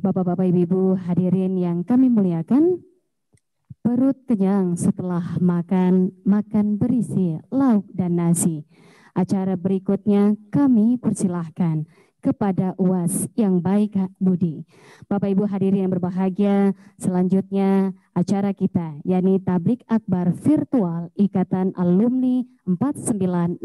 Bapak-bapak, ibu-ibu hadirin yang kami muliakan, perut kenyang setelah makan berisi lauk dan nasi. Acara berikutnya kami persilahkan kepada UAS yang baik budi. Bapak Ibu hadirin yang berbahagia, selanjutnya acara kita yakni Tablik Akbar Virtual Ikatan Alumni 4968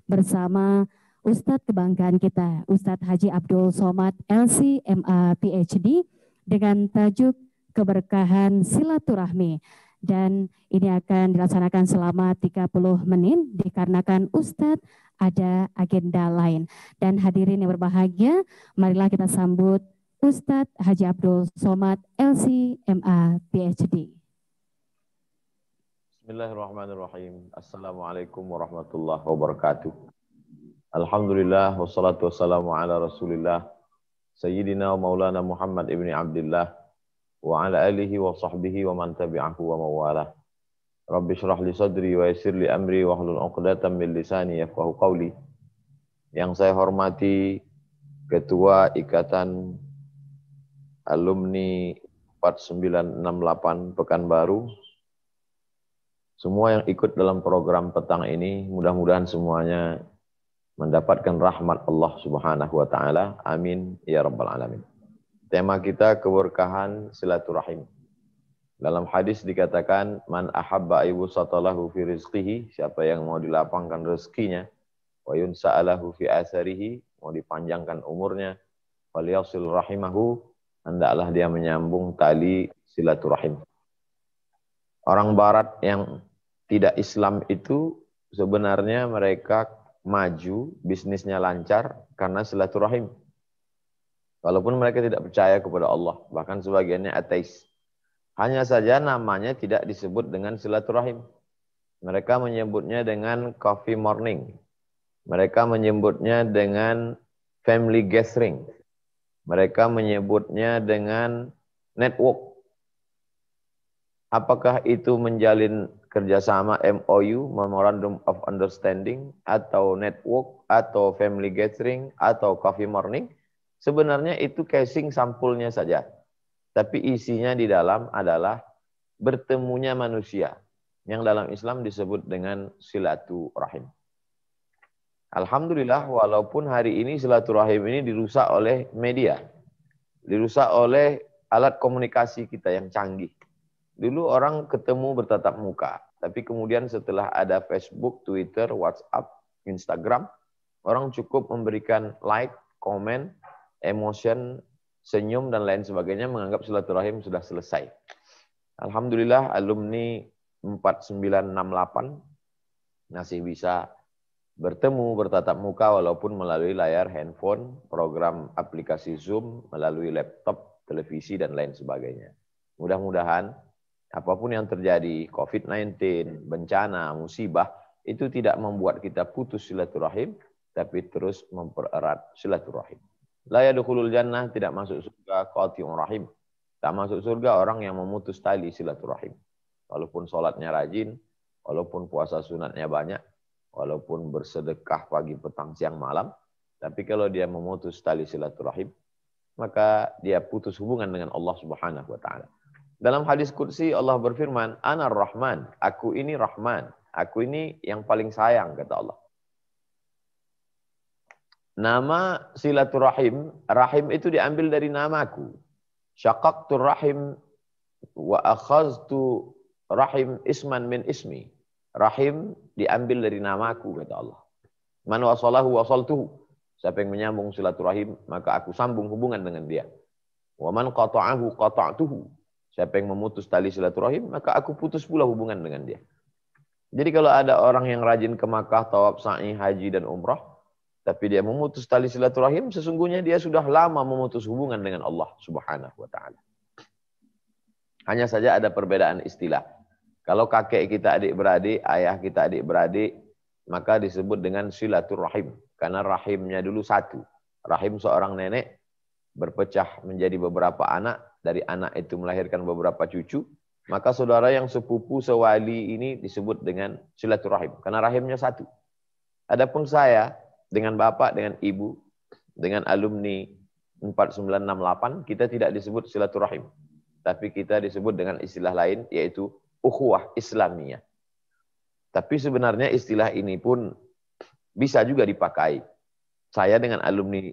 bersama Ustadz kebanggaan kita, Ustadz Haji Abdul Somad LC.MA PhD dengan tajuk Keberkahan Silaturahmi, dan ini akan dilaksanakan selama 30 menit dikarenakan Ustadz ada agenda lain. Dan hadirin yang berbahagia, marilah kita sambut Ustadz Haji Abdul Somad LC.MA PhD. Bismillahirrahmanirrahim. Assalamualaikum warahmatullahi wabarakatuh. Alhamdulillah wassalatu wassalamu ala Rasulillah Sayyidina wa Maulana Muhammad ibni Abdullah wa ala alihi wa sahbihi wa man tabi'ahu wa mawalah. Rabbi syrah li sadri wa yassir li amri wa hlul 'uqdatam min lisani yafqahu qawli. Yang saya hormati Ketua Ikatan Alumni 4968 Pekanbaru, semua yang ikut dalam program petang ini, mudah-mudahan semuanya mendapatkan rahmat Allah Subhanahu wa taala. Amin ya rabbal alamin. Tema kita keberkahan silaturahim. Dalam hadis dikatakan, man ahabba ayyusatalahu fi rizqihi, siapa yang mau dilapangkan rezekinya, wa yunsa'alahu fi asarihi, mau dipanjangkan umurnya, falyasil rahimahu, hendaklah dia menyambung tali silaturahim. Orang barat yang tidak Islam itu sebenarnya mereka maju, bisnisnya lancar karena silaturahim. Walaupun mereka tidak percaya kepada Allah, bahkan sebagiannya ateis. Hanya saja namanya tidak disebut dengan silaturahim. Mereka menyebutnya dengan coffee morning. Mereka menyebutnya dengan family gathering. Mereka menyebutnya dengan network. Apakah itu menjalin kerjasama MOU, Memorandum of Understanding, atau network, atau family gathering, atau coffee morning? Sebenarnya itu casing sampulnya saja. Tapi isinya di dalam adalah bertemunya manusia. Yang dalam Islam disebut dengan silaturahim. Alhamdulillah, walaupun hari ini silaturahim ini dirusak oleh media. Dirusak oleh alat komunikasi kita yang canggih. Dulu orang ketemu bertatap muka. Tapi kemudian setelah ada Facebook, Twitter, WhatsApp, Instagram, orang cukup memberikan like, komen, emotion, senyum, dan lain sebagainya, menganggap silaturahim sudah selesai. Alhamdulillah, alumni 4968 masih bisa bertemu, bertatap muka, walaupun melalui layar handphone, program aplikasi Zoom, melalui laptop, televisi, dan lain sebagainya. Mudah-mudahan, apapun yang terjadi, COVID-19, bencana, musibah, itu tidak membuat kita putus silaturahim, tapi terus mempererat silaturahim. La yadkhulul jannah, tidak masuk surga qati'ur rahim. Tak masuk surga orang yang memutus tali silaturahim. Walaupun sholatnya rajin, walaupun puasa sunatnya banyak, walaupun bersedekah pagi, petang, siang, malam, tapi kalau dia memutus tali silaturahim, maka dia putus hubungan dengan Allah Subhanahu wa taala. Dalam hadis qudsi Allah berfirman, Anar Rahman, aku ini Rahman, aku ini yang paling sayang, kata Allah. Nama silaturahim, rahim itu diambil dari namaku. Syaqaqtur rahim wa akhaztu rahim isman min ismi. Rahim diambil dari namaku, kata Allah. Man wasalahu wasaltuhu. Siapa yang menyambung silaturahim, maka aku sambung hubungan dengan dia. Wa man qata'ahu qata'tuhu. Siapa yang memutus tali silaturahim, maka aku putus pula hubungan dengan dia. Jadi kalau ada orang yang rajin ke Makkah, tawaf, sa'i, haji, dan umrah, tapi dia memutus tali silaturahim, sesungguhnya dia sudah lama memutus hubungan dengan Allah Subhanahu wa taala. Hanya saja ada perbedaan istilah. Kalau kakek kita adik-beradik, ayah kita adik-beradik, maka disebut dengan silaturahim. Karena rahimnya dulu satu. Rahim seorang nenek berpecah menjadi beberapa anak, dari anak itu melahirkan beberapa cucu, maka saudara yang sepupu sewali ini disebut dengan silaturahim. Karena rahimnya satu. Adapun saya dengan Bapak, dengan Ibu, dengan alumni 4968, kita tidak disebut silaturahim. Tapi kita disebut dengan istilah lain, yaitu ukhuwah Islamiyah. Tapi sebenarnya istilah ini pun bisa juga dipakai. Saya dengan alumni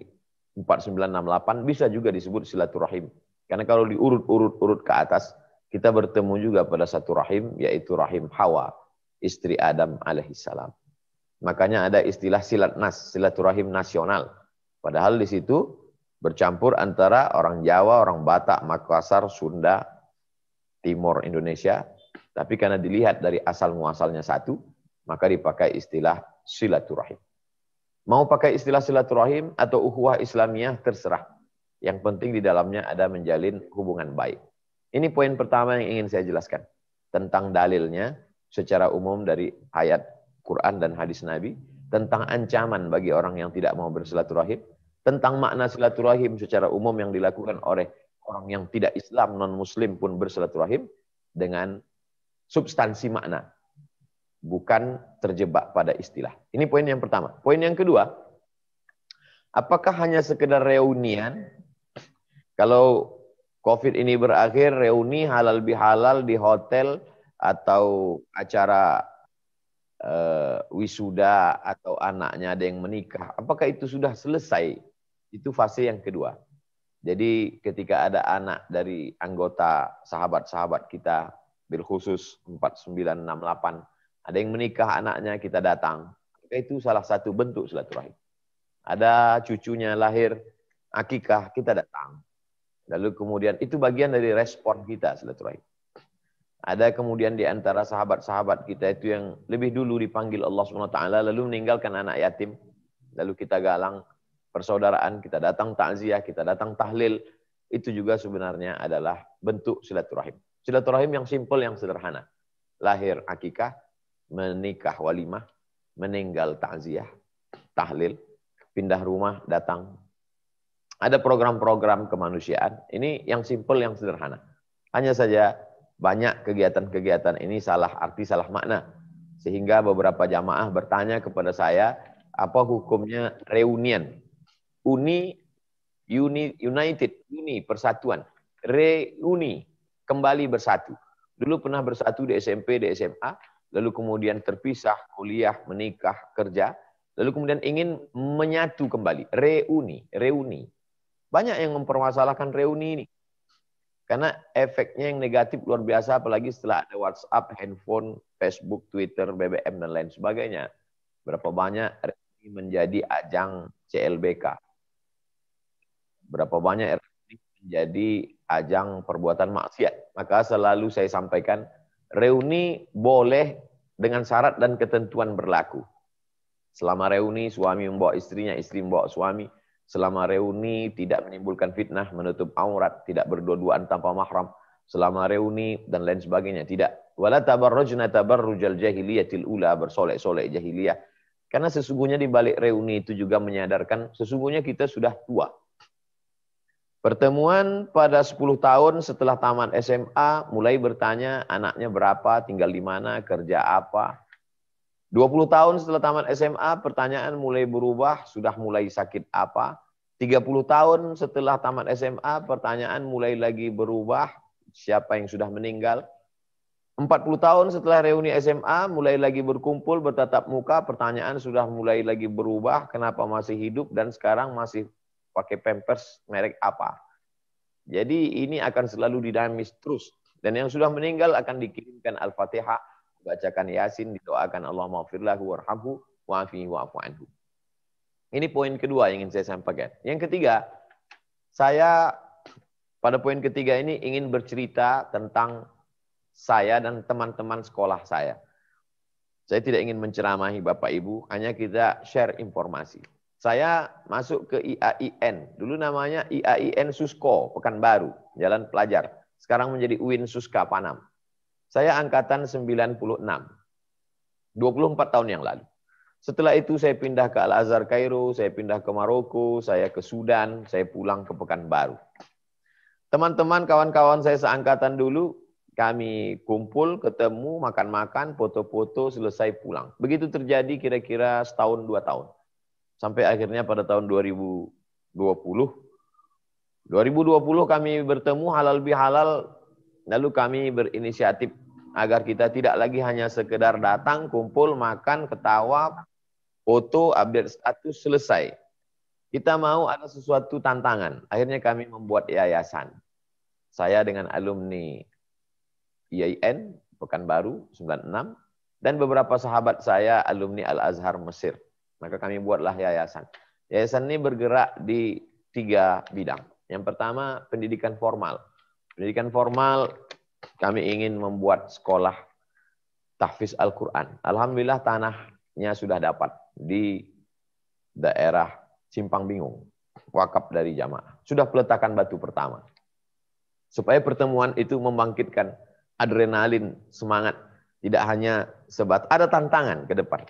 4968 bisa juga disebut silaturahim. Karena kalau diurut-urut ke atas, kita bertemu juga pada satu rahim, yaitu rahim Hawa, istri Adam alaihissalam. Makanya ada istilah silaturahim nasional. Padahal di situ bercampur antara orang Jawa, orang Batak, Makassar, Sunda, Timur Indonesia. Tapi karena dilihat dari asal muasalnya satu, maka dipakai istilah silaturahim. Mau pakai istilah silaturahim atau ukhuwah Islamiyah, terserah. Yang penting di dalamnya ada menjalin hubungan baik. Ini poin pertama yang ingin saya jelaskan. Tentang dalilnya secara umum dari ayat Quran dan hadis Nabi. Tentang ancaman bagi orang yang tidak mau bersilaturahim. Tentang makna silaturahim secara umum yang dilakukan oleh orang yang tidak Islam, non-Muslim pun bersilaturahim. Dengan substansi makna. Bukan terjebak pada istilah. Ini poin yang pertama. Poin yang kedua. Apakah hanya sekedar reunian? Kalau COVID ini berakhir, reuni halal bihalal di hotel atau acara wisuda atau anaknya ada yang menikah. Apakah itu sudah selesai? Itu fase yang kedua. Jadi ketika ada anak dari anggota sahabat-sahabat kita, bil khusus 4968, ada yang menikah anaknya, kita datang. Itu salah satu bentuk silaturahim. Ada cucunya lahir, akikah, kita datang. Lalu kemudian itu bagian dari respon kita silaturahim. Ada kemudian di antara sahabat-sahabat kita itu yang lebih dulu dipanggil Allah SWT, lalu meninggalkan anak yatim. Lalu kita galang persaudaraan, kita datang takziah, kita datang tahlil. Itu juga sebenarnya adalah bentuk silaturahim. Silaturahim yang simpel, yang sederhana. Lahir akikah, menikah walimah, meninggal takziah, tahlil, pindah rumah, datang. Ada program-program kemanusiaan. Ini yang simpel, yang sederhana. Hanya saja banyak kegiatan-kegiatan ini salah arti, salah makna. Sehingga beberapa jamaah bertanya kepada saya, apa hukumnya reunian? United, persatuan. Reuni, kembali bersatu. Dulu pernah bersatu di SMP, di SMA, lalu kemudian terpisah, kuliah, menikah, kerja, lalu kemudian ingin menyatu kembali. Reuni. Banyak yang mempermasalahkan reuni ini. Karena efeknya yang negatif luar biasa, apalagi setelah ada WhatsApp, handphone, Facebook, Twitter, BBM, dan lain sebagainya. Berapa banyak reuni menjadi ajang CLBK. Berapa banyak reuni menjadi ajang perbuatan maksiat. Maka selalu saya sampaikan, reuni boleh dengan syarat dan ketentuan berlaku. Selama reuni, suami membawa istrinya, istri membawa suami. Selama reuni tidak menimbulkan fitnah, menutup aurat, tidak berdua-duaan tanpa mahram. Selama reuni dan lain sebagainya, tidak. Wala tabarrujna tabarrujal jahiliyatil ula, bersolek-solek jahiliyah. Karena sesungguhnya di balik reuni itu juga menyadarkan sesungguhnya kita sudah tua. Pertemuan pada 10 tahun setelah tamat SMA, mulai bertanya anaknya berapa, tinggal di mana, kerja apa. 20 tahun setelah tamat SMA, pertanyaan mulai berubah, sudah mulai sakit apa. 30 tahun setelah tamat SMA, pertanyaan mulai lagi berubah, siapa yang sudah meninggal. 40 tahun setelah reuni SMA, mulai lagi berkumpul, bertatap muka, pertanyaan sudah mulai lagi berubah, kenapa masih hidup dan sekarang masih pakai pampers merek apa. Jadi ini akan selalu dinamis terus. Dan yang sudah meninggal akan dikirimkan Al-Fatihah, bacakan Yasin, didoakan Allah maghfirlahu warhamhu wa'afihi wa'afu anhu. Ini poin kedua yang ingin saya sampaikan. Yang ketiga, saya pada poin ketiga ini ingin bercerita tentang saya dan teman-teman sekolah saya. Saya tidak ingin menceramahi Bapak Ibu, hanya kita share informasi. Saya masuk ke IAIN, dulu namanya IAIN Susko, Pekanbaru, Jalan Pelajar. Sekarang menjadi UIN Suska Panam. Saya angkatan 96, 24 tahun yang lalu. Setelah itu saya pindah ke Al-Azhar Kairo, saya pindah ke Maroko, saya ke Sudan, saya pulang ke Pekanbaru. Teman-teman, kawan-kawan saya seangkatan dulu, kami kumpul, ketemu, makan-makan, foto-foto, selesai pulang. Begitu terjadi kira-kira setahun, 2 tahun. Sampai akhirnya pada tahun 2020 kami bertemu halal bihalal, lalu kami berinisiatif agar kita tidak lagi hanya sekedar datang, kumpul, makan, ketawa, foto, update status, selesai. Kita mau ada sesuatu tantangan. Akhirnya kami membuat yayasan. Saya dengan alumni IAIN, Pekanbaru, 96, dan beberapa sahabat saya alumni Al-Azhar Mesir. Maka kami buatlah yayasan. Yayasan ini bergerak di 3 bidang. Yang pertama, pendidikan formal. Pendidikan formal, kami ingin membuat sekolah tahfiz Al-Quran. Alhamdulillah tanahnya sudah dapat di daerah Simpang Bingung, wakaf dari jamaah. Sudah peletakan batu pertama. Supaya pertemuan itu membangkitkan adrenalin, semangat. Tidak hanya sebatas, ada tantangan ke depan.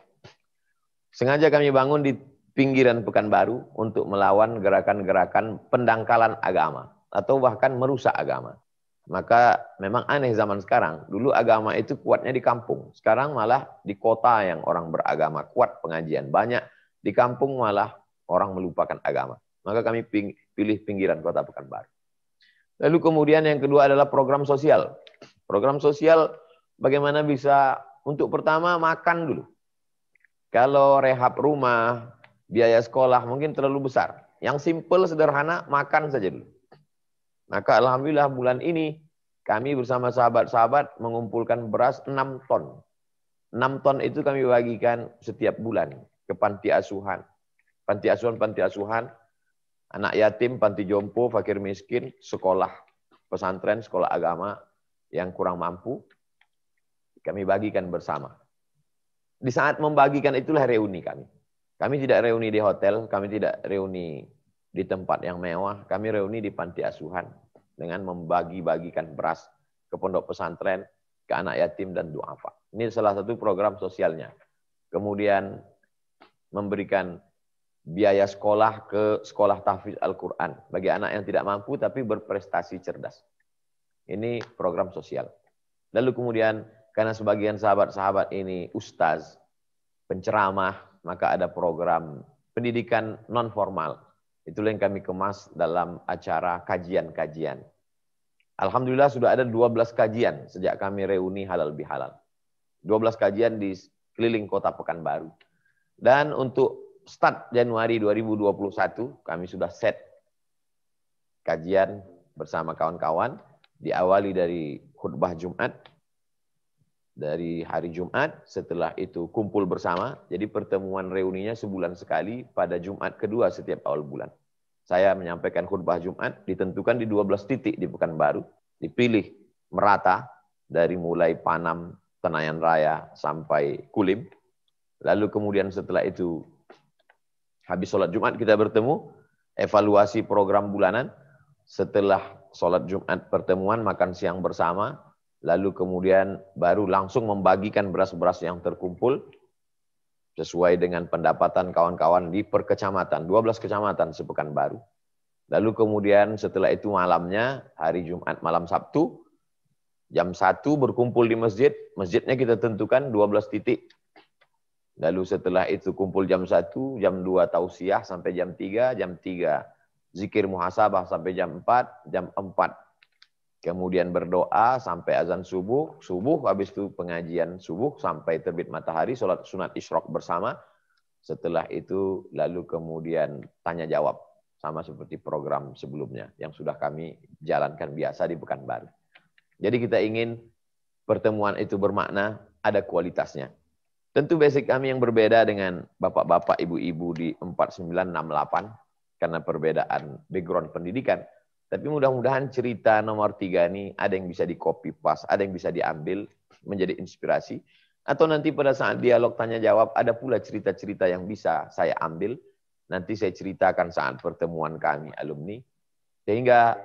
Sengaja kami bangun di pinggiran Pekanbaru untuk melawan gerakan-gerakan pendangkalan agama. Atau bahkan merusak agama. Maka memang aneh zaman sekarang. Dulu agama itu kuatnya di kampung. Sekarang malah di kota yang orang beragama kuat pengajian. Banyak di kampung malah orang melupakan agama. Maka kami pilih pinggiran kota Pekanbaru. Lalu kemudian yang kedua adalah program sosial. Program sosial bagaimana bisa untuk pertama makan dulu. Kalau rehab rumah, biaya sekolah mungkin terlalu besar. Yang simple, sederhana, makan saja dulu. Maka alhamdulillah bulan ini kami bersama sahabat-sahabat mengumpulkan beras 6 ton. 6 ton itu kami bagikan setiap bulan ke panti asuhan. Panti asuhan, anak yatim, panti jompo, fakir miskin, sekolah pesantren, sekolah agama yang kurang mampu, kami bagikan bersama. Di saat membagikan itulah reuni kami. Kami tidak reuni di hotel, kami tidak reuni di tempat yang mewah, kami reuni di panti asuhan dengan membagi-bagikan beras ke pondok pesantren, ke anak yatim dan duafa. Ini salah satu program sosialnya. Kemudian memberikan biaya sekolah ke sekolah tahfiz Al-Quran bagi anak yang tidak mampu tapi berprestasi cerdas. Ini program sosial. Lalu kemudian karena sebagian sahabat-sahabat ini ustaz, penceramah, maka ada program pendidikan non formal. Itulah yang kami kemas dalam acara kajian-kajian. Alhamdulillah sudah ada 12 kajian sejak kami reuni halal bihalal. 12 kajian di keliling kota Pekanbaru. Dan untuk start Januari 2021, kami sudah set kajian bersama kawan-kawan. Diawali dari khutbah Jumat, dari hari Jumat, setelah itu kumpul bersama. Jadi pertemuan reuninya sebulan sekali pada Jumat kedua setiap awal bulan. Saya menyampaikan khutbah Jumat, ditentukan di 12 titik di Pekanbaru. Dipilih merata dari mulai Panam, Tenayan Raya, sampai Kulim. Lalu kemudian setelah itu habis sholat Jumat kita bertemu, evaluasi program bulanan. Setelah sholat Jumat pertemuan, makan siang bersama. Lalu kemudian baru langsung membagikan beras-beras yang terkumpul. Sesuai dengan pendapatan kawan-kawan di per kecamatan. 12 kecamatan sepekanbaru. Lalu kemudian setelah itu malamnya, hari Jumat malam Sabtu, jam 1 berkumpul di masjid. Masjidnya kita tentukan 12 titik. Lalu setelah itu kumpul jam 1, jam 2 tausiah sampai jam 3, jam 3 zikir muhasabah sampai jam 4, jam 4 kemudian berdoa sampai azan subuh, habis itu pengajian subuh sampai terbit matahari, sholat sunat isyraq bersama. Setelah itu lalu kemudian tanya jawab sama seperti program sebelumnya yang sudah kami jalankan biasa di Pekanbaru. Jadi kita ingin pertemuan itu bermakna, ada kualitasnya. Tentu basic kami yang berbeda dengan bapak-bapak, ibu-ibu di 4968 karena perbedaan background pendidikan. Tapi mudah-mudahan cerita nomor 3 ini ada yang bisa di copy paste, ada yang bisa diambil menjadi inspirasi. Atau nanti pada saat dialog tanya jawab ada pula cerita-cerita yang bisa saya ambil. Nanti saya ceritakan saat pertemuan kami alumni. Sehingga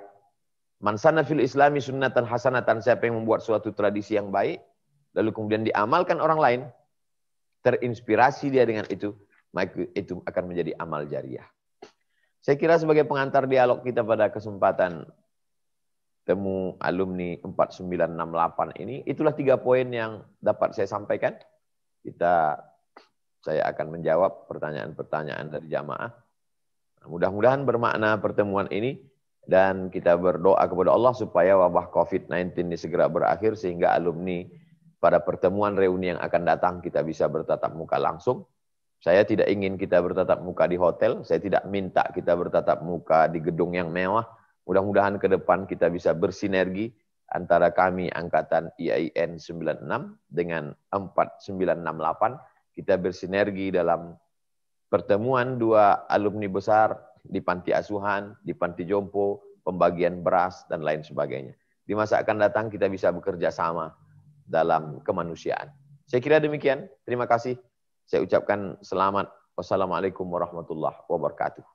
man sanna fil islami sunnatan hasanatan, siapa yang membuat suatu tradisi yang baik, lalu kemudian diamalkan orang lain, terinspirasi dia dengan itu, maka itu akan menjadi amal jariah. Saya kira sebagai pengantar dialog kita pada kesempatan temu alumni 4968 ini, itulah 3 poin yang dapat saya sampaikan. Saya akan menjawab pertanyaan-pertanyaan dari jamaah. Mudah-mudahan bermakna pertemuan ini, dan kita berdoa kepada Allah supaya wabah COVID-19 ini segera berakhir, sehingga alumni pada pertemuan reuni yang akan datang kita bisa bertatap muka langsung. Saya tidak ingin kita bertatap muka di hotel, saya tidak minta kita bertatap muka di gedung yang mewah. Mudah-mudahan ke depan kita bisa bersinergi antara kami Angkatan IAIN 96 dengan 4968. Kita bersinergi dalam pertemuan 2 alumni besar di panti asuhan, di panti jompo, pembagian beras, dan lain sebagainya. Di masa akan datang kita bisa bekerja sama dalam kemanusiaan. Saya kira demikian. Terima kasih. Saya ucapkan selamat. Wassalamualaikum warahmatullahi wabarakatuh.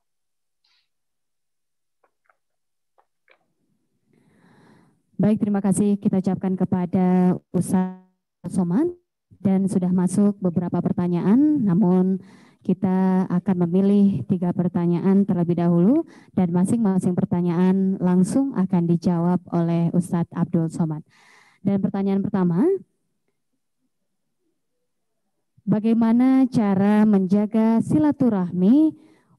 Baik, terima kasih kita ucapkan kepada Ustaz Somad, dan sudah masuk beberapa pertanyaan, namun kita akan memilih 3 pertanyaan terlebih dahulu, dan masing-masing pertanyaan langsung akan dijawab oleh Ustadz Abdul Somad. Dan pertanyaan pertama, bagaimana cara menjaga silaturahmi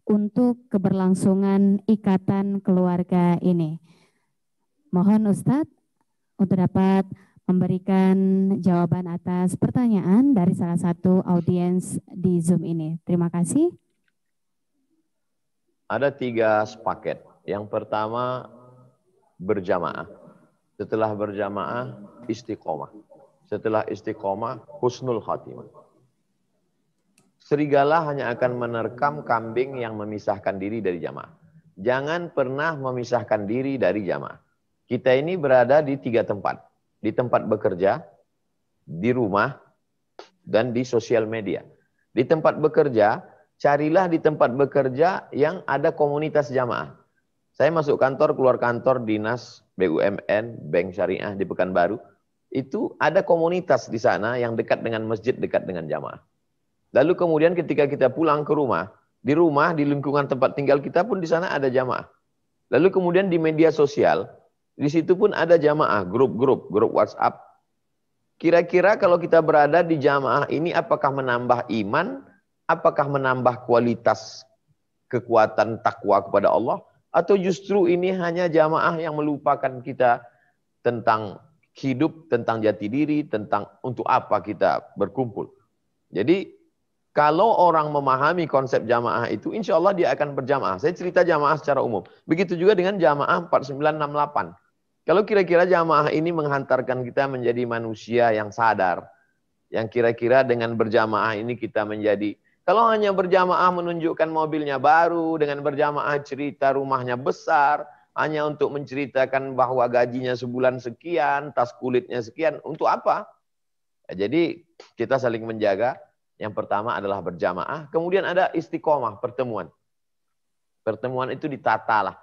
untuk keberlangsungan ikatan keluarga ini? Mohon Ustadz untuk dapat memberikan jawaban atas pertanyaan dari salah satu audiens di Zoom ini. Terima kasih. Ada 3 paket. Yang pertama, berjamaah. Setelah berjamaah, istiqomah. Setelah istiqomah, husnul khatimah. Serigala hanya akan menerkam kambing yang memisahkan diri dari jamaah. Jangan pernah memisahkan diri dari jamaah. Kita ini berada di 3 tempat. Di tempat bekerja, di rumah, dan di sosial media. Di tempat bekerja, carilah di tempat bekerja yang ada komunitas jamaah. Saya masuk kantor, keluar kantor, dinas, BUMN, Bank Syariah di Pekanbaru. Itu ada komunitas di sana yang dekat dengan masjid, dekat dengan jamaah. Lalu kemudian ketika kita pulang ke rumah, di lingkungan tempat tinggal kita pun di sana ada jamaah. Lalu kemudian di media sosial, di situ pun ada jamaah, grup WhatsApp. Kira-kira kalau kita berada di jamaah ini, apakah menambah iman? Apakah menambah kualitas kekuatan takwa kepada Allah? Atau justru ini hanya jamaah yang melupakan kita tentang hidup, tentang jati diri, tentang untuk apa kita berkumpul. Jadi kalau orang memahami konsep jamaah itu, insya Allah dia akan berjamaah. Saya cerita jamaah secara umum. Begitu juga dengan jamaah 4968. Kalau kira-kira jamaah ini menghantarkan kita menjadi manusia yang sadar, yang kira-kira dengan berjamaah ini kita menjadi, kalau hanya berjamaah menunjukkan mobilnya baru, dengan berjamaah cerita rumahnya besar, hanya untuk menceritakan bahwa gajinya sebulan sekian, tas kulitnya sekian, untuk apa? Jadi kita saling menjaga. Yang pertama adalah berjamaah, kemudian ada istiqomah, pertemuan. Pertemuan itu ditata lah.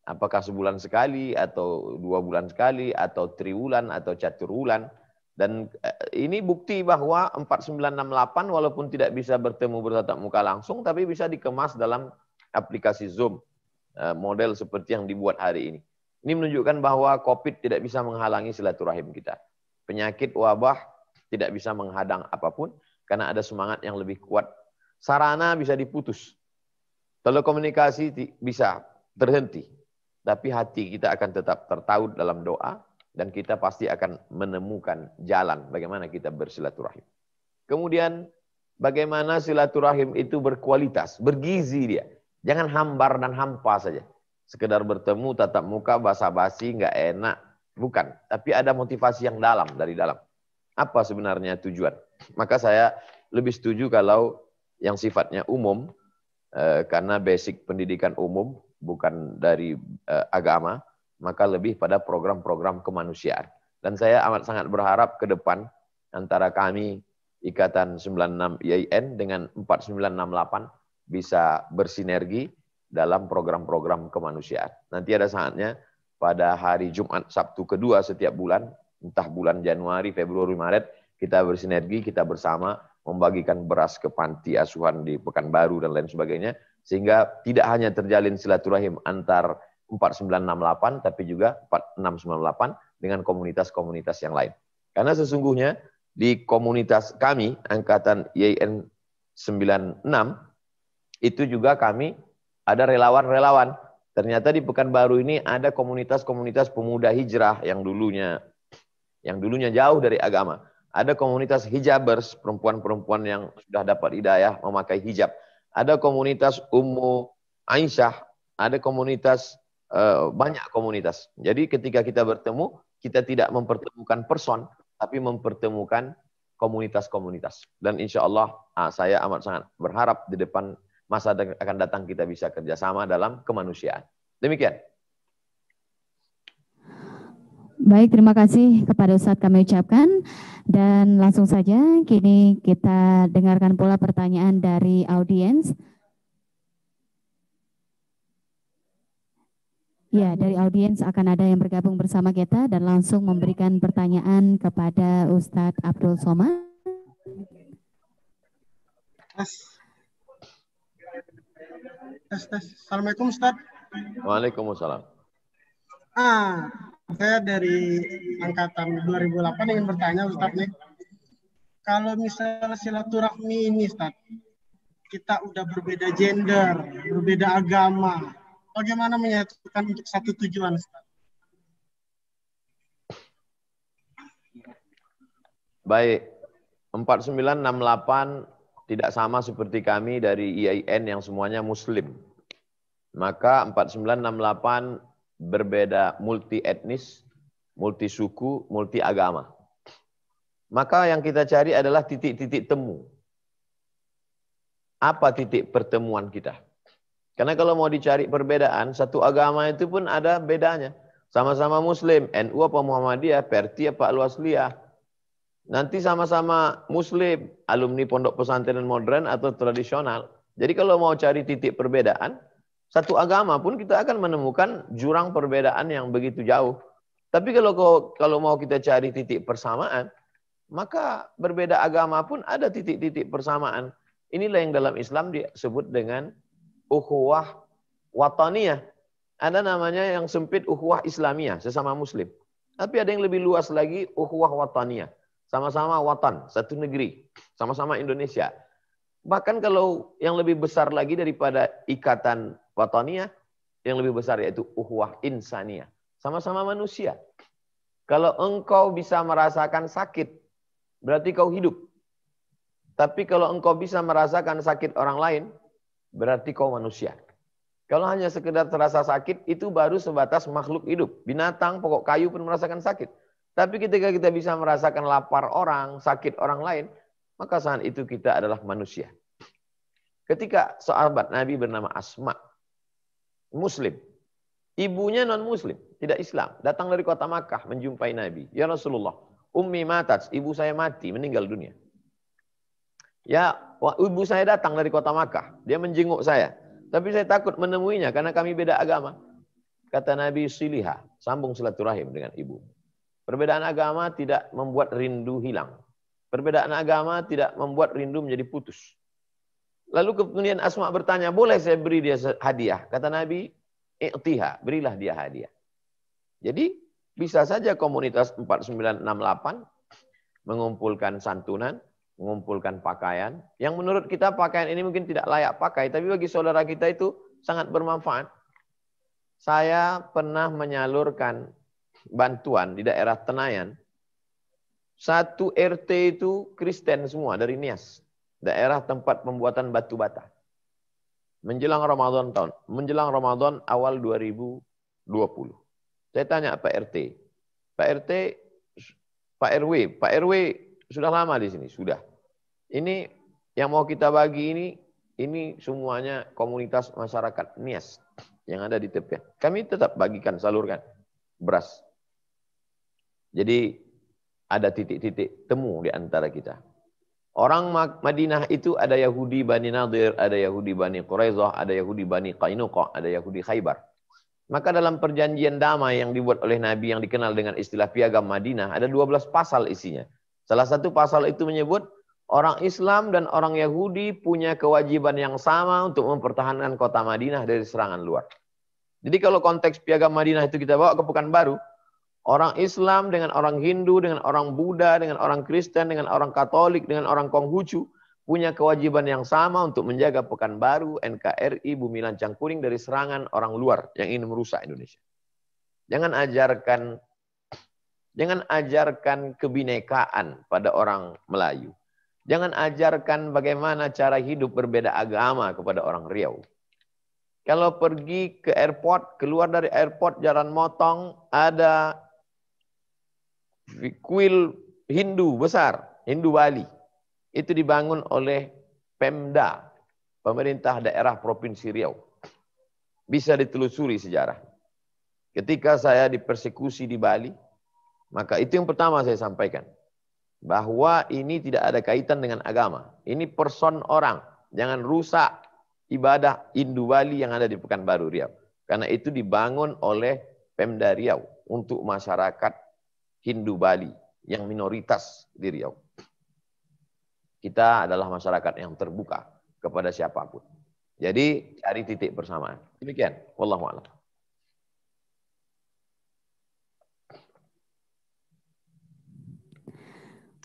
Apakah sebulan sekali, atau 2 bulan sekali, atau triwulan, atau caturwulan. Dan ini bukti bahwa 4968 walaupun tidak bisa bertemu bertatap muka langsung, tapi bisa dikemas dalam aplikasi Zoom, model seperti yang dibuat hari ini. Ini menunjukkan bahwa COVID tidak bisa menghalangi silaturahim kita. Penyakit wabah tidak bisa menghadang apapun, karena ada semangat yang lebih kuat. Sarana bisa diputus. Telekomunikasi bisa terhenti. Tapi hati kita akan tetap tertaut dalam doa, dan kita pasti akan menemukan jalan bagaimana kita bersilaturahim. Kemudian bagaimana silaturahim itu berkualitas, bergizi dia. Jangan hambar dan hampa saja. Sekedar bertemu, tatap muka, basa-basi, nggak enak. Bukan, tapi ada motivasi yang dalam dari dalam. Apa sebenarnya tujuan? Maka saya lebih setuju kalau yang sifatnya umum, karena basic pendidikan umum, bukan dari agama, maka lebih pada program-program kemanusiaan. Dan saya amat sangat berharap ke depan antara kami Ikatan 96 IAIN dengan 4968 bisa bersinergi dalam program-program kemanusiaan. Nanti ada saatnya pada hari Jumat Sabtu kedua setiap bulan, entah bulan Januari, Februari, Maret, kita bersinergi, kita bersama membagikan beras ke panti asuhan di Pekanbaru dan lain sebagainya, sehingga tidak hanya terjalin silaturahim antar 4968 tapi juga 4698 dengan komunitas-komunitas yang lain. Karena sesungguhnya di komunitas kami angkatan YIN 96 itu juga kami ada relawan-relawan. Ternyata di Pekanbaru ini ada komunitas-komunitas pemuda hijrah yang dulunya jauh dari agama. Ada komunitas hijabers, perempuan-perempuan yang sudah dapat hidayah memakai hijab. Ada komunitas Ummu Aisyah, ada komunitas, banyak komunitas. Jadi ketika kita bertemu, kita tidak mempertemukan person, tapi mempertemukan komunitas-komunitas. Dan insya Allah saya amat sangat berharap di depan masa akan datang kita bisa kerjasama dalam kemanusiaan. Demikian. Baik, terima kasih kepada Ustadz kami ucapkan. Dan langsung saja kini kita dengarkan pula pertanyaan dari audiens. Ya, dari audiens akan ada yang bergabung bersama kita dan langsung memberikan pertanyaan kepada Ustadz Abdul Somad. Assalamualaikum Ustadz. Waalaikumsalam. Saya dari angkatan 2008 ingin bertanya Ustadz nih. Kalau misalnya silaturahmi ini Ustadz, kita udah berbeda gender, berbeda agama, bagaimana menyatukan untuk satu tujuan Ustadz? Baik, 4968 tidak sama seperti kami dari IAIN yang semuanya Muslim. Maka 4968 berbeda multi etnis, multi suku, multi agama. Maka yang kita cari adalah titik-titik temu. Apa titik pertemuan kita? Karena kalau mau dicari perbedaan, satu agama itu pun ada bedanya. Sama-sama Muslim, NU apa Muhammadiyah, Perti apa Al-Wasliyah. Nanti sama-sama Muslim, alumni pondok pesantren modern atau tradisional. Jadi kalau mau cari titik perbedaan, satu agama pun kita akan menemukan jurang perbedaan yang begitu jauh. Tapi kalau mau kita cari titik persamaan, maka berbeda agama pun ada titik-titik persamaan. Inilah yang dalam Islam disebut dengan ukhuwah wataniyah. Ada namanya yang sempit ukhuwah Islamiyah, sesama Muslim. Tapi ada yang lebih luas lagi, ukhuwah wataniyah. Sama-sama watan, satu negeri. Sama-sama Indonesia. Bahkan kalau yang lebih besar lagi daripada ikatan wataniyah, yang lebih besar yaitu ukhuwah insaniyah. Sama-sama manusia. Kalau engkau bisa merasakan sakit, berarti kau hidup. Tapi kalau engkau bisa merasakan sakit orang lain, berarti kau manusia. Kalau hanya sekedar terasa sakit, itu baru sebatas makhluk hidup. Binatang, pokok kayu pun merasakan sakit. Tapi ketika kita bisa merasakan lapar orang, sakit orang lain, maka saat itu kita adalah manusia. Ketika sahabat Nabi bernama Asma, Muslim, ibunya non-Muslim, tidak Islam, datang dari kota Makkah menjumpai Nabi. Ya Rasulullah, ummi matat, ibu saya mati, meninggal dunia. Ya, ibu saya datang dari kota Makkah, dia menjenguk saya. Tapi saya takut menemuinya karena kami beda agama. Kata Nabi, siliha, sambung silaturahim dengan ibu. Perbedaan agama tidak membuat rindu hilang. Perbedaan agama tidak membuat rindu menjadi putus. Lalu kemudian Asma bertanya, boleh saya beri dia hadiah? Kata Nabi, i'tiha, berilah dia hadiah. Jadi bisa saja komunitas 4968 mengumpulkan santunan, mengumpulkan pakaian. Yang menurut kita pakaian ini mungkin tidak layak pakai, tapi bagi saudara kita itu sangat bermanfaat. Saya pernah menyalurkan bantuan di daerah Tenayan. Satu RT itu Kristen semua dari Nias. Daerah tempat pembuatan batu bata. Menjelang Ramadan awal 2020. Saya tanya Pak RT. Pak RT, Pak RW sudah lama di sini, sudah. Ini yang mau kita bagi ini semuanya komunitas masyarakat Nias yang ada di tepian. Kami tetap bagikan, salurkan beras. Jadi ada titik-titik temu di antara kita. Orang Madinah itu ada Yahudi Bani Nadir, ada Yahudi Bani Quraizah, ada Yahudi Bani Qainuqa, ada Yahudi Khaybar. Maka dalam perjanjian damai yang dibuat oleh Nabi yang dikenal dengan istilah Piagam Madinah, ada 12 pasal isinya. Salah satu pasal itu menyebut orang Islam dan orang Yahudi punya kewajiban yang sama untuk mempertahankan kota Madinah dari serangan luar. Jadi kalau konteks Piagam Madinah itu kita bawa ke Pekanbaru, orang Islam dengan orang Hindu, dengan orang Buddha, dengan orang Kristen, dengan orang Katolik, dengan orang Konghucu punya kewajiban yang sama untuk menjaga Pekanbaru, NKRI, Bumi Lancang Kuning dari serangan orang luar yang ingin merusak Indonesia. Jangan ajarkan kebinekaan pada orang Melayu. Jangan ajarkan bagaimana cara hidup berbeda agama kepada orang Riau. Kalau pergi ke airport, keluar dari airport Jalan Motong, ada kuil Hindu besar, Hindu Bali. Itu dibangun oleh Pemda, pemerintah daerah Provinsi Riau. Bisa ditelusuri sejarah. Ketika saya dipersekusi di Bali, maka itu yang pertama saya sampaikan. Bahwa ini tidak ada kaitan dengan agama. Ini person orang. Jangan rusak ibadah Hindu Bali yang ada di Pekanbaru Riau. Karena itu dibangun oleh Pemda Riau untuk masyarakat Hindu Bali yang minoritas di Riau. Kita adalah masyarakat yang terbuka kepada siapapun. Jadi cari titik persamaan. Demikian. Wallahu a'lam.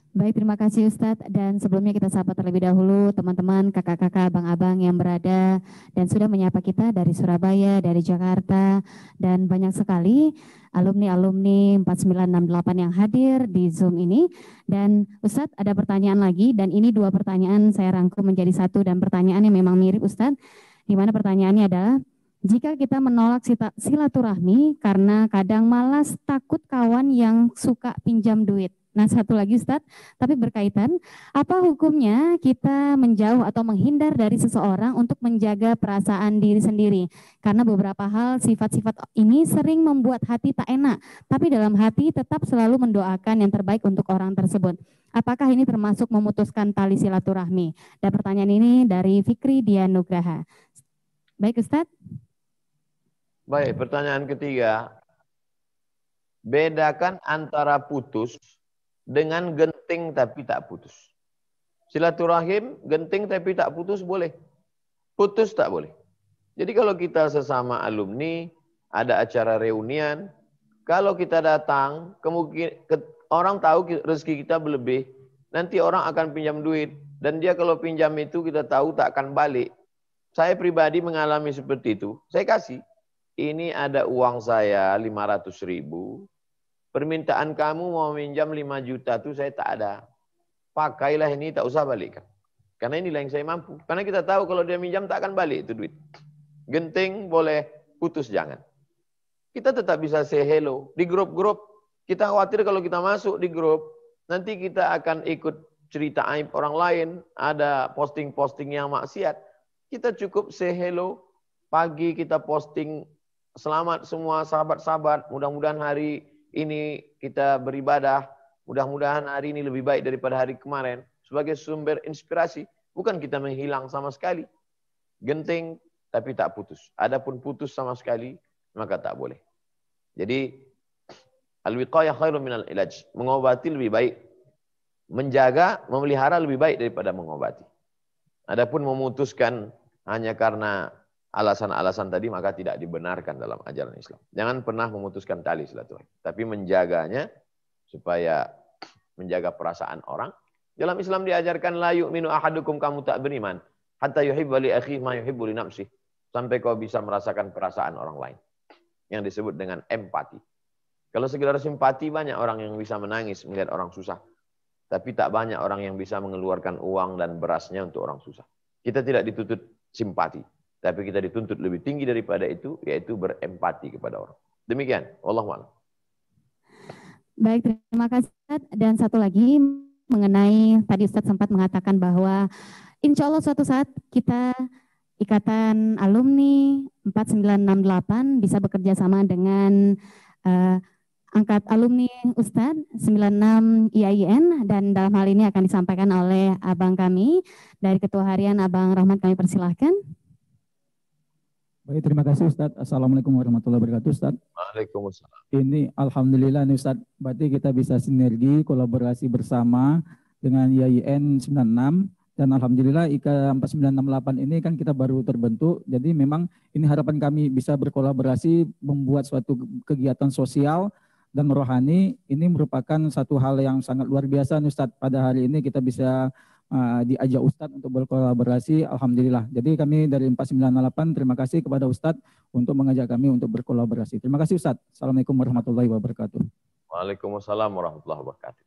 Baik, terima kasih Ustadz. Dan sebelumnya kita sapa terlebih dahulu teman-teman, kakak-kakak, abang-abang yang berada dan sudah menyapa kita dari Surabaya, dari Jakarta, dan banyak sekali alumni-alumni 4968 yang hadir di Zoom ini. Dan Ustadz, ada pertanyaan lagi, dan ini dua pertanyaan saya rangkum menjadi satu, dan pertanyaannya memang mirip Ustadz, di mana pertanyaannya adalah, jika kita menolak silaturahmi karena kadang malas takut kawan yang suka pinjam duit. Nah, satu lagi Ustadz, tapi berkaitan, apa hukumnya kita menjauh atau menghindar dari seseorang untuk menjaga perasaan diri sendiri? Karena beberapa hal, sifat-sifat ini sering membuat hati tak enak, tapi dalam hati tetap selalu mendoakan yang terbaik untuk orang tersebut. Apakah ini termasuk memutuskan tali silaturahmi? Dan pertanyaan ini dari Fikri Dian Nugraha. Baik Ustadz. Baik, pertanyaan ketiga. Bedakan antara putus dengan genting tapi tak putus. Silaturahim, genting tapi tak putus boleh. Putus tak boleh. Jadi kalau kita sesama alumni, ada acara reunian, kalau kita datang, kemungkinan orang tahu rezeki kita berlebih, nanti orang akan pinjam duit. Dan dia kalau pinjam itu kita tahu tak akan balik. Saya pribadi mengalami seperti itu. Saya kasih, ini ada uang saya 500.000. Permintaan kamu mau minjam 5 juta tuh saya tak ada. Pakailah ini, tak usah balikkan. Karena inilah yang saya mampu. Karena kita tahu kalau dia minjam tak akan balik itu duit. Genting boleh, putus jangan. Kita tetap bisa say hello. Di grup-grup, kita khawatir kalau kita masuk di grup, nanti kita akan ikut cerita aib orang lain, ada posting-posting yang maksiat. Kita cukup say hello. Pagi kita posting, selamat semua sahabat-sahabat, mudah-mudahan hari ini kita beribadah, mudah-mudahan hari ini lebih baik daripada hari kemarin. Sebagai sumber inspirasi, bukan kita menghilang sama sekali. Genting, tapi tak putus. Adapun putus sama sekali, maka tak boleh. Jadi, al-wiqayah khairun minal ilaj. Mengobati lebih baik. Menjaga, memelihara lebih baik daripada mengobati. Adapun memutuskan hanya karena alasan-alasan tadi maka tidak dibenarkan dalam ajaran Islam. Jangan pernah memutuskan tali silaturahmi, tapi menjaganya supaya menjaga perasaan orang. Dalam Islam diajarkan la yu'minu ahadukum, kamu tak beriman hatta yuhibba li akhihi ma yuhibbu li nafsihi, sampai kau bisa merasakan perasaan orang lain. Yang disebut dengan empati. Kalau sekedar simpati, banyak orang yang bisa menangis melihat orang susah. Tapi tak banyak orang yang bisa mengeluarkan uang dan berasnya untuk orang susah. Kita tidak dituntut simpati. Tapi kita dituntut lebih tinggi daripada itu, yaitu berempati kepada orang. Demikian. Wallahu a'lam. Baik, terima kasih Ustaz. Dan satu lagi mengenai, tadi Ustaz sempat mengatakan bahwa insya Allah suatu saat kita Ikatan Alumni 4968 bisa bekerja sama dengan angkat alumni Ustadz 96 IAIN, dan dalam hal ini akan disampaikan oleh abang kami dari Ketua Harian, Abang Rahmat, kami persilahkan. Baik, terima kasih Ustadz. Assalamualaikum warahmatullahi wabarakatuh Ustadz. Waalaikumsalam. Ini Alhamdulillah nih Ustadz, berarti kita bisa sinergi, kolaborasi bersama dengan IAIN 96 Dan alhamdulillah IKA 4968 ini kan kita baru terbentuk. Jadi memang ini harapan kami bisa berkolaborasi membuat suatu kegiatan sosial dan rohani. Ini merupakan satu hal yang sangat luar biasa Ustadz. Pada hari ini kita bisa diajak Ustadz untuk berkolaborasi. Alhamdulillah. Jadi kami dari 4968 terima kasih kepada Ustadz untuk mengajak kami untuk berkolaborasi. Terima kasih Ustadz. Assalamualaikum warahmatullahi wabarakatuh. Waalaikumsalam warahmatullahi wabarakatuh.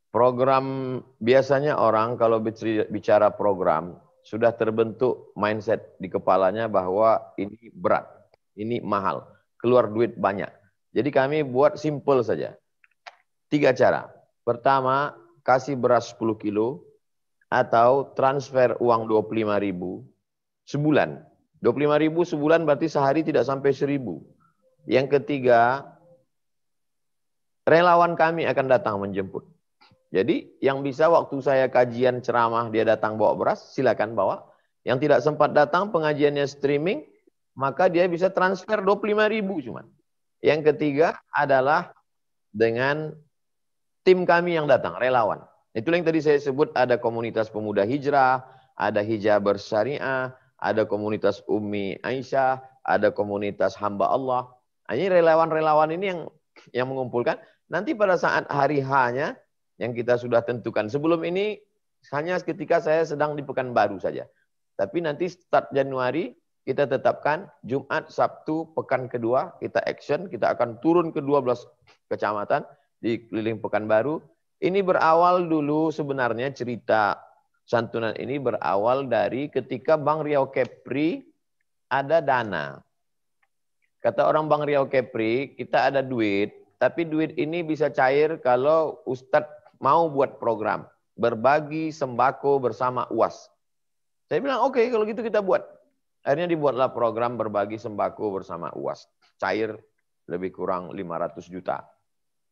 Program, biasanya orang kalau bicara program, sudah terbentuk mindset di kepalanya bahwa ini berat, ini mahal, keluar duit banyak. Jadi kami buat simple saja. 3 cara. Pertama, kasih beras 10 kilo, atau transfer uang 25.000 sebulan. 25.000 sebulan berarti sehari tidak sampai 1.000. Yang ketiga, relawan kami akan datang menjemput. Jadi yang bisa waktu saya kajian ceramah dia datang bawa beras, silakan bawa. Yang tidak sempat datang pengajiannya streaming, maka dia bisa transfer 25.000 cuma. Yang ketiga adalah dengan tim kami yang datang, relawan. Itulah yang tadi saya sebut, ada komunitas pemuda hijrah, ada hijaber syariah, ada komunitas Ummi Aisyah, ada komunitas hamba Allah. Ini relawan-relawan ini yang mengumpulkan. Nanti pada saat hari H-nya, yang kita sudah tentukan. Sebelum ini hanya ketika saya sedang di Pekanbaru saja. Tapi nanti start Januari kita tetapkan Jumat, Sabtu, pekan kedua kita action. Kita akan turun ke 12 kecamatan di keliling Pekanbaru. Ini berawal dulu sebenarnya cerita santunan ini berawal dari ketika Bang Riau Kepri ada dana. Kata orang Bang Riau Kepri, kita ada duit, tapi duit ini bisa cair kalau Ustadz mau buat program berbagi sembako bersama UAS. Saya bilang oke, kalau gitu kita buat. Akhirnya dibuatlah program berbagi sembako bersama UAS. Cair lebih kurang 500 juta.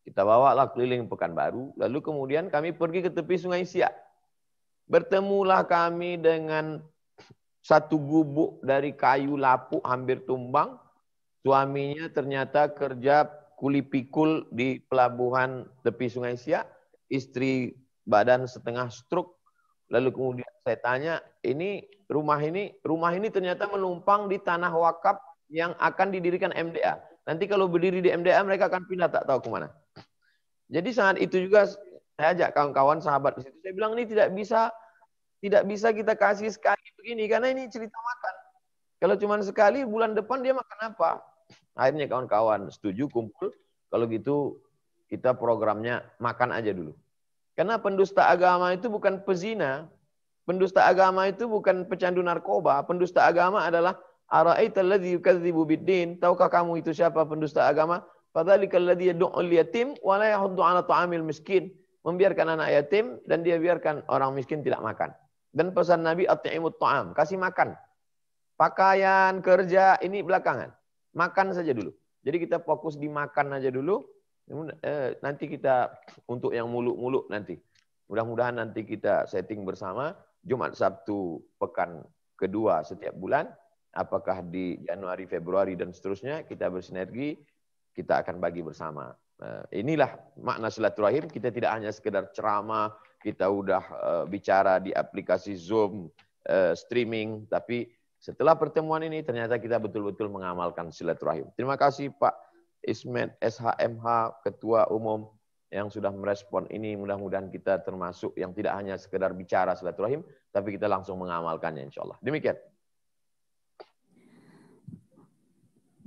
Kita bawalah keliling Pekanbaru, lalu kemudian kami pergi ke tepi Sungai Siak. Bertemulah kami dengan satu gubuk dari kayu lapuk hampir tumbang. Suaminya ternyata kerja kuli pikul di pelabuhan tepi Sungai Siak. Istri badan setengah stroke. Lalu kemudian saya tanya, rumah ini ternyata menumpang di tanah wakaf yang akan didirikan MDA. Nanti kalau berdiri di MDA mereka akan pindah tak tahu kemana. Jadi saat itu juga saya ajak kawan-kawan sahabat di situ. Saya bilang ini tidak bisa kita kasih sekali begini karena ini cerita makan. Kalau cuma sekali bulan depan dia makan apa? Akhirnya kawan-kawan setuju kumpul. Kalau gitu kita programnya makan aja dulu. Karena pendusta agama itu bukan pezina. Pendusta agama itu bukan pecandu narkoba. Pendusta agama adalah ara'aital ladzi yukadzibu biddin. Tahukah kamu itu siapa pendusta agama? Fadzalikal ladzi yad'ul yatim wa la yahuddu 'ala ta'amil miskin. Membiarkan anak yatim dan dia biarkan orang miskin tidak makan. Dan pesan Nabi at'imut ta'am, kasih makan. Pakaian, kerja ini belakangan. Makan saja dulu. Jadi kita fokus di makan aja dulu. Nanti kita untuk yang muluk-muluk nanti. Mudah-mudahan nanti kita setting bersama Jumat Sabtu pekan kedua setiap bulan. Apakah di Januari, Februari dan seterusnya kita bersinergi, kita akan bagi bersama. Inilah makna silaturahim. Kita tidak hanya sekedar ceramah, kita udah bicara di aplikasi Zoom, streaming, tapi setelah pertemuan ini ternyata kita betul-betul mengamalkan silaturahim. Terima kasih Pak Ismet SHMH, Ketua Umum yang sudah merespon ini. Mudah-mudahan kita termasuk yang tidak hanya sekedar bicara silaturahim, tapi kita langsung mengamalkannya insya Allah. Demikian.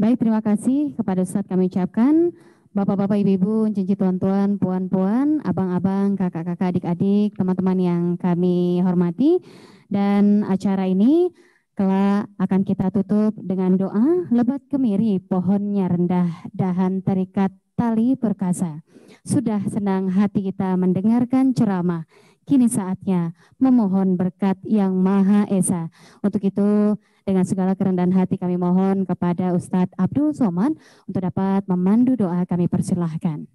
Baik, terima kasih kepada Ustadz kami ucapkan. Bapak-bapak, ibu-ibu, cincin tuan-tuan, puan-puan, abang-abang, kakak-kakak, adik-adik, teman-teman yang kami hormati. Dan acara ini kelak akan kita tutup dengan doa, lebat kemiri pohonnya rendah, dahan terikat tali perkasa. Sudah senang hati kita mendengarkan ceramah, kini saatnya memohon berkat yang Maha Esa. Untuk itu, dengan segala kerendahan hati kami mohon kepada Ustadz Abdul Somad untuk dapat memandu doa, kami persilahkan.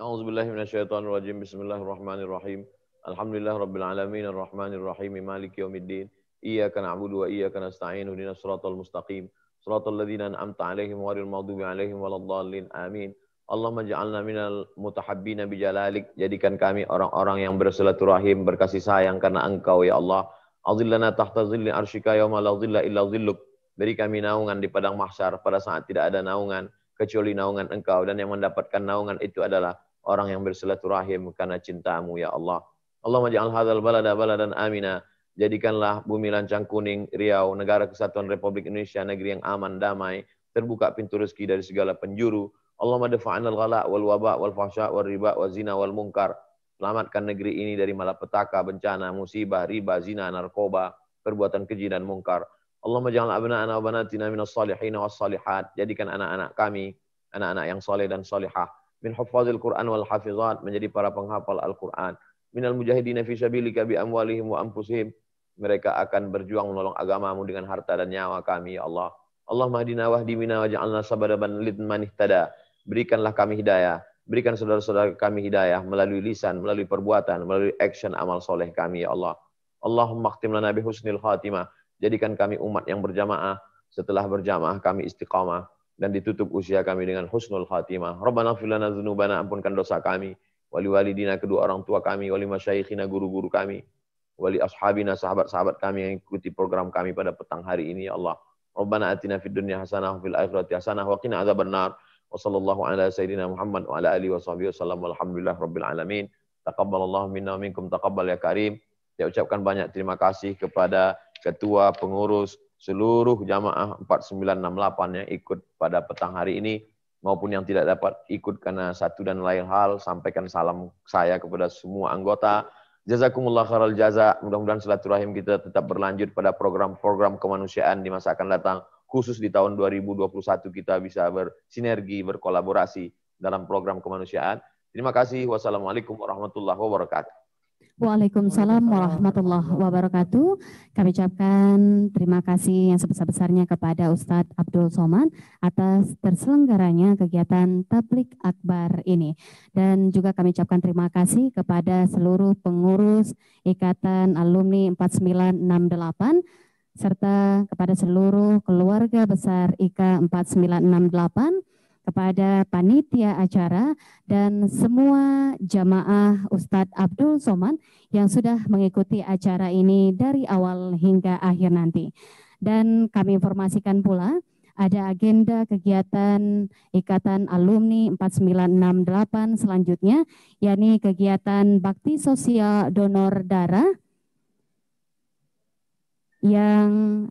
A'udzubillahiminasyaitonirrajim. Bismillahirrahmanirrahim. Alhamdulillah Rabbil Alamin, Ar-Rahmanirrahim, Maliki Yawmiddin. Iyyaka na'budu wa iyyaka nasta'in. Ihdinas siratal mustaqim. Siratal ladzina an'amta 'alaihim ghairil maghdubi 'alaihim waladdallin. Amin. Allahumma ja'alna minal mutahabbina bijalalik. Jadikan kami orang-orang yang bersilaturahim, berkasih sayang karena Engkau ya Allah. Azillana tahta zilli arsyika yauma la zilla illa zilluk. Beri kami naungan di padang mahsyar pada saat tidak ada naungan kecuali naungan Engkau, dan yang mendapatkan naungan itu adalah orang yang bersilaturahim karena cintamu ya Allah. Allahumma ja'al hadzal balada baladan amina. Jadikanlah bumi Lancang Kuning, Riau, Negara Kesatuan Republik Indonesia negeri yang aman, damai, terbuka pintu rezeki dari segala penjuru. Allahumma dafa'an al-ghala wal waba wal fahsya wal riba wal zina wal munkar. Selamatkan negeri ini dari malapetaka, bencana, musibah, riba, zina, narkoba, perbuatan keji dan mungkar. Allahumma ja'al abna'ana wa banatina minas salihin was salihat. Jadikan anak-anak kami anak-anak yang saleh dan salihah, min huffazil Quran wal hafizat, menjadi para penghafal Al-Quran, minal mujahidina fi sabilika bi amwalihim wa anfusihim. Mereka akan berjuang menolong agamamu dengan harta dan nyawa kami ya Allah. Allahumma hadina wahdi bina waj'alna sabaraban liman ihtada. Berikanlah kami hidayah, berikan saudara-saudara kami hidayah melalui lisan, melalui perbuatan, melalui action amal soleh kami ya Allah. Allahumma khtim lana bi husnil khatimah. Jadikan kami umat yang berjamaah, setelah berjamaah kami istiqamah, dan ditutup usia kami dengan husnul khatimah. Rabbana ighfir lana dzunubana, ampunkan dosa kami, wali walidina, kedua orang tua kami, wali masyayikhina, guru-guru kami, wali ashabina, sahabat-sahabat kami yang ikuti program kami pada petang hari ini ya Allah. Rabbana atina fid dunya hasanah wa fil akhirati hasanah wa qina adzabannar. Wa sallallahu ala sayyidina Muhammad wa ala alihi wa sahbihi wasallam. Alhamdulillah rabbil alamin. Taqabbalallahu minna wa minkum taqabbal ya karim. Saya ucapkan banyak terima kasih kepada ketua pengurus seluruh jamaah 4968 yang ikut pada petang hari ini, maupun yang tidak dapat ikut karena satu dan lain hal. Sampaikan salam saya kepada semua anggota. Jazakumullah khairal jaza. Mudah-mudahan silaturahim kita tetap berlanjut pada program-program kemanusiaan di masa akan datang. Khusus di tahun 2021 kita bisa bersinergi, berkolaborasi dalam program kemanusiaan. Terima kasih. Wassalamualaikum warahmatullahi wabarakatuh. Waalaikumsalam warahmatullahi wabarakatuh. Kami ucapkan terima kasih yang sebesar-besarnya kepada Ustadz Abdul Somad atas terselenggaranya kegiatan Tabligh Akbar ini. Dan juga kami ucapkan terima kasih kepada seluruh pengurus Ikatan Alumni 4968 serta kepada seluruh keluarga besar IKA 4968, kepada panitia acara dan semua jamaah Ustadz Abdul Somad yang sudah mengikuti acara ini dari awal hingga akhir nanti. Dan kami informasikan pula ada agenda kegiatan Ikatan Alumni 4968 selanjutnya, yakni kegiatan bakti sosial donor darah yang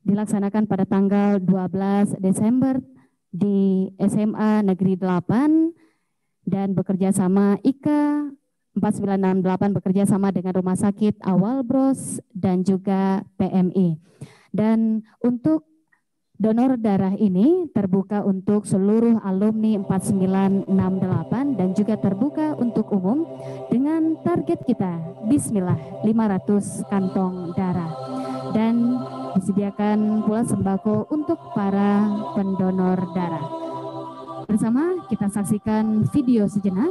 dilaksanakan pada tanggal 12 Desember di SMA Negeri 8 dan bekerja sama IKA 4968 bekerja sama dengan Rumah Sakit Awal Bros dan juga PMI. Dan untuk donor darah ini terbuka untuk seluruh alumni 4968 dan juga terbuka untuk umum dengan target kita bismillah 500 kantong darah. Dan disediakan pula sembako untuk para pendonor darah. Bersama kita saksikan video sejenak.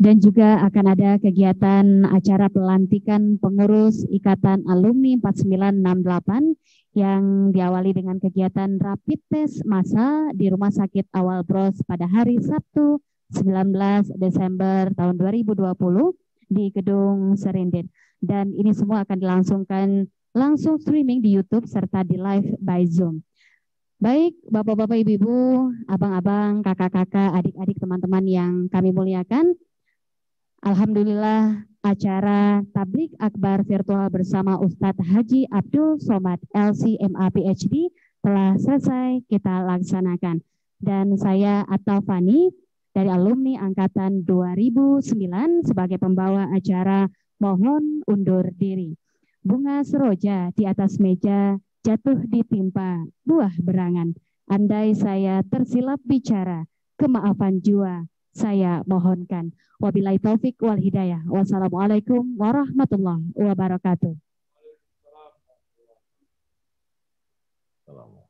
Dan juga akan ada kegiatan acara pelantikan pengurus Ikatan Alumni 4968 yang diawali dengan kegiatan rapid test massal di Rumah Sakit Awal Bros pada hari Sabtu 19 Desember tahun 2020 di Gedung Serindit. Dan ini semua akan dilangsungkan langsung streaming di YouTube serta di live by Zoom. Baik, Bapak-bapak, Ibu-ibu, abang-abang, kakak-kakak, adik-adik, teman-teman yang kami muliakan, alhamdulillah acara Tabligh Akbar virtual bersama Ustadz Haji Abdul Somad LCMA PhD telah selesai kita laksanakan. Dan saya Atta Fani dari alumni angkatan 2009 sebagai pembawa acara mohon undur diri. Bunga seroja di atas meja jatuh ditimpa buah berangan. Andai saya tersilap bicara, kemaafan jua saya mohonkan. Wabillahi taufik wal hidayah. Wassalamualaikum warahmatullahi wabarakatuh. Salam.